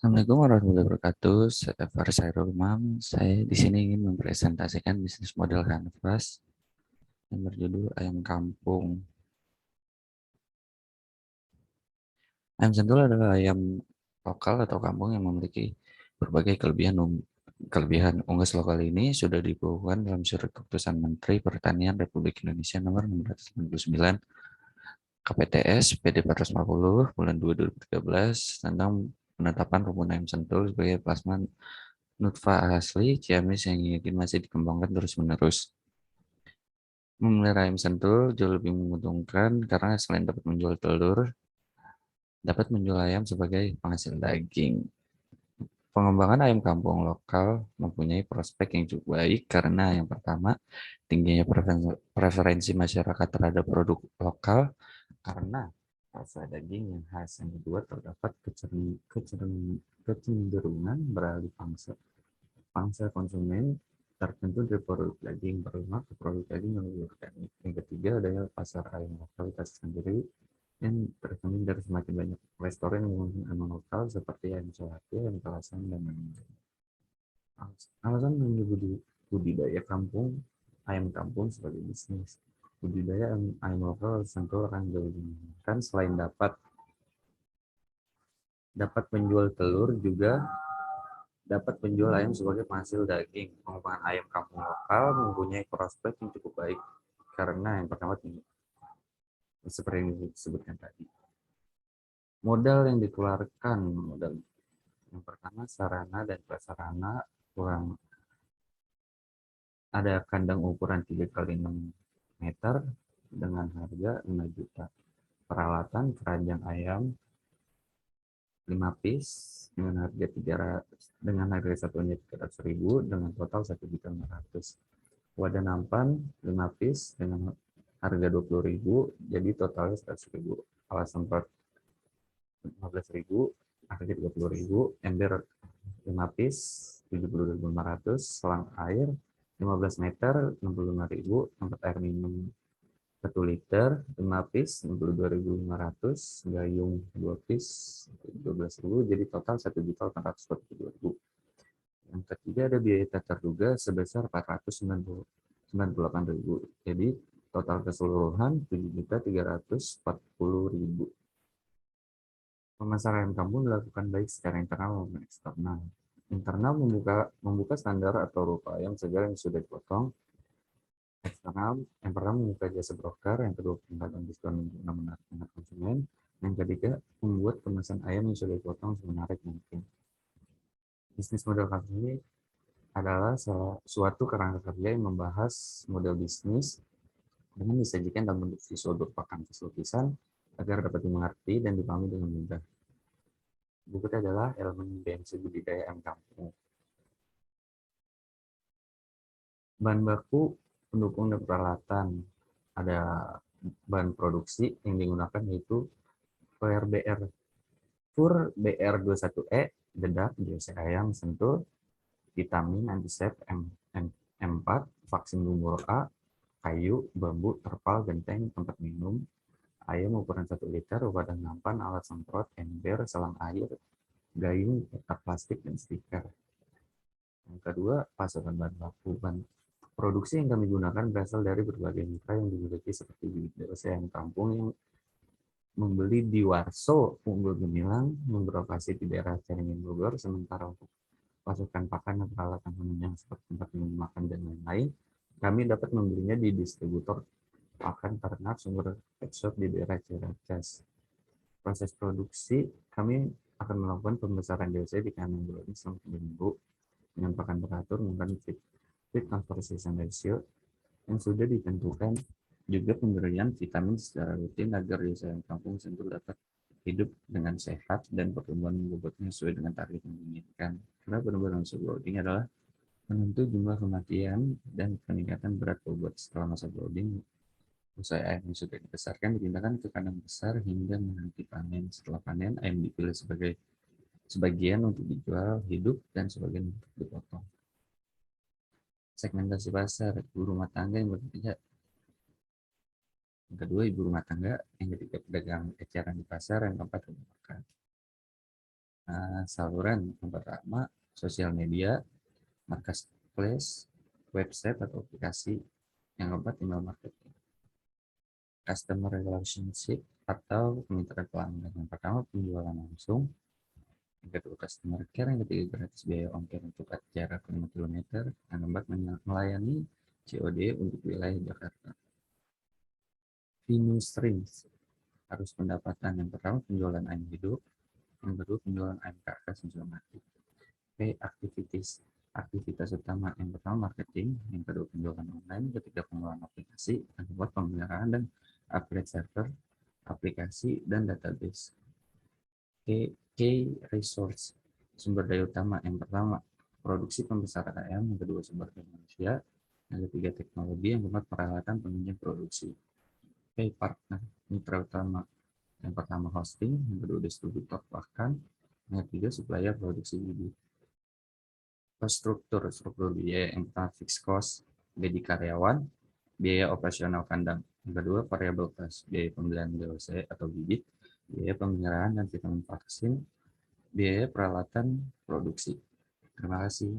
Assalamualaikum warahmatullahi wabarakatuh. Saya Faris Rumam. Saya di sini ingin mempresentasikan bisnis model kanvas yang berjudul Ayam Kampung. Ayam Sentul adalah ayam lokal atau kampung yang memiliki berbagai kelebihan. Unggas lokal ini sudah dikukuhkan dalam surat keputusan Menteri Pertanian Republik Indonesia nomor 699 KPTS PD 450 bulan 2 2013 tentang penetapan rumpun ayam sentul sebagai plasma nutfah asli Ciamis yang masih dikembangkan terus-menerus. Memelihara ayam sentul jauh lebih menguntungkan karena selain dapat menjual telur, dapat menjual ayam sebagai penghasil daging. Pengembangan ayam kampung lokal mempunyai prospek yang cukup baik karena yang pertama, tingginya preferensi masyarakat terhadap produk lokal karena rasa daging yang khas. Yang kedua, terdapat kecenderungan beralih pangsa konsumen tertentu dari produk daging berlemak ke produk daging yang lebih organik. Yang ketiga, adanya pasar ayam lokalitas sendiri yang tercermin dari semakin banyak restoran yang menggunakan ayam lokal seperti ayam Sulawesi, ayam Kalasan, dan lain-lain. Alasan memilih budidaya ayam kampung sebagai bisnis. Budidaya ayam lokal tentu akan jauh lebih menyenangkan selain dapat menjual telur juga dapat menjual ayam sebagai penghasil daging. Pengembangan ayam kampung lokal mempunyai prospek yang cukup baik karena yang pertama tinggi, seperti yang disebutkan tadi. Modal yang dikeluarkan, modal yang pertama sarana dan prasarana kurang, ada kandang ukuran 3 kali 6 meter dengan harga 5 juta. Peralatan keranjang ayam 5 piece dengan harga 300 dengan harga satunya 300.000 dengan total 1.500.000. Wadah nampan 5 piece dengan harga 20.000 jadi totalnya 100.000. Alat semprot 15.000 harga 30.000. Ember 5 piece 72.500. Selang air 15 meter 65.000. Tempat air minum 1 liter 5 piece 62.500. Gayung 2 piece 12.000 jadi total 1.842.000. Yang ketiga ada biaya tak terduga sebesar 498.000. Jadi total keseluruhan 7.340.000. Pemasaran kampung dilakukan baik secara internal maupun eksternal. Internal membuka standar atau rupa ayam segar yang sudah dipotong. Eksternal yang pertama membuka jasa broker, yang kedua pengadaan diskon guna menarik minat konsumen, yang ketiga membuat kemasan ayam yang sudah dipotong semenarik mungkin. Bisnis model kampung ini adalah suatu kerangka kerja yang membahas model bisnis dengan disajikan dalam bentuk visual berupa kanvas lukisan agar dapat dimengerti dan dipahami dengan mudah. Berikut adalah elemen BMC budidaya ayam kampung. Bahan baku, pendukung dan peralatan. Ada bahan produksi yang digunakan yaitu FUR BR21E, dedak, JC ayam, sentul, vitamin, antisep, M4, vaksin gumboro A, kayu, bambu, terpal, genteng, tempat minum, ayam ukuran 1 liter, wadah nampan, alat semprot, ember, selang air, gayung, kotak plastik, dan stiker. Yang kedua, pasokan bahan baku. Produksi yang kami gunakan berasal dari berbagai mitra yang dimiliki seperti dosen yang kampung yang membeli di Warso, Unggul Gemilang, yang beroperasi di daerah Caringin Bogor, sementara untuk pasokan pakan dan peralatan penunjang seperti tempat minum makan dan lain-lain, kami dapat membelinya di distributor pakan ternak sumber pet shop di daerah Ciracas. Proses produksi, kami akan melakukan pembesaran DLC di kandang bulan selama 3 minggu dengan pakan teratur menggunakan feed conversion ratio yang sudah ditentukan, juga pemberian vitamin secara rutin agar desa yang kampung sentul dapat hidup dengan sehat dan pertumbuhan bobotnya sesuai dengan target yang diinginkan. Karena benar-benar brooding adalah menentu jumlah kematian dan peningkatan berat bobot setelah masa brooding. Usai ayam yang sudah dibesarkan dipindahkan ke kandang besar hingga menanti panen. Setelah panen, ayam dipilih sebagian untuk dijual hidup dan sebagian untuk dipotong. Segmentasi pasar, ibu rumah tangga yang bekerja. Yang kedua, ibu rumah tangga. Yang ketiga, pedagang eceran di pasar. Yang keempat, rumah makan. Saluran yang pertama, sosial media, marketplace, website atau aplikasi. Yang keempat, email marketing. Customer relationship atau kemitraan pelanggan. Yang pertama, penjualan langsung. Yang kedua, customer care. Yang ketiga, gratis biaya ongkir untuk jarak 5 km. Yang keempat, melayani COD untuk wilayah Jakarta. Revenue streams harus pendapatan. Yang pertama, penjualan ayam hidup. Yang kedua, penjualan ayam karkas yang sudah mati. Activities. Aktivitas utama yang pertama marketing, yang kedua penjualan online, ketiga pengelolaan aplikasi, yang keempat pemeliharaan dan upgrade server, aplikasi dan database. Key resource, sumber daya utama yang pertama produksi pembesaran ayam, yang kedua sumber daya manusia, yang ketiga teknologi, yang keempat peralatan penunjang produksi. Partner, mitra utama yang pertama hosting, yang kedua distributor pakan, yang ketiga supplier produksi bibit. Struktur biaya yang pertama fixed cost, gaji karyawan, biaya operasional kandang. Yang kedua variable cost, biaya pembelian DOC atau bibit, biaya pemeliharaan dan vitamin vaksin, biaya peralatan produksi. Terima kasih.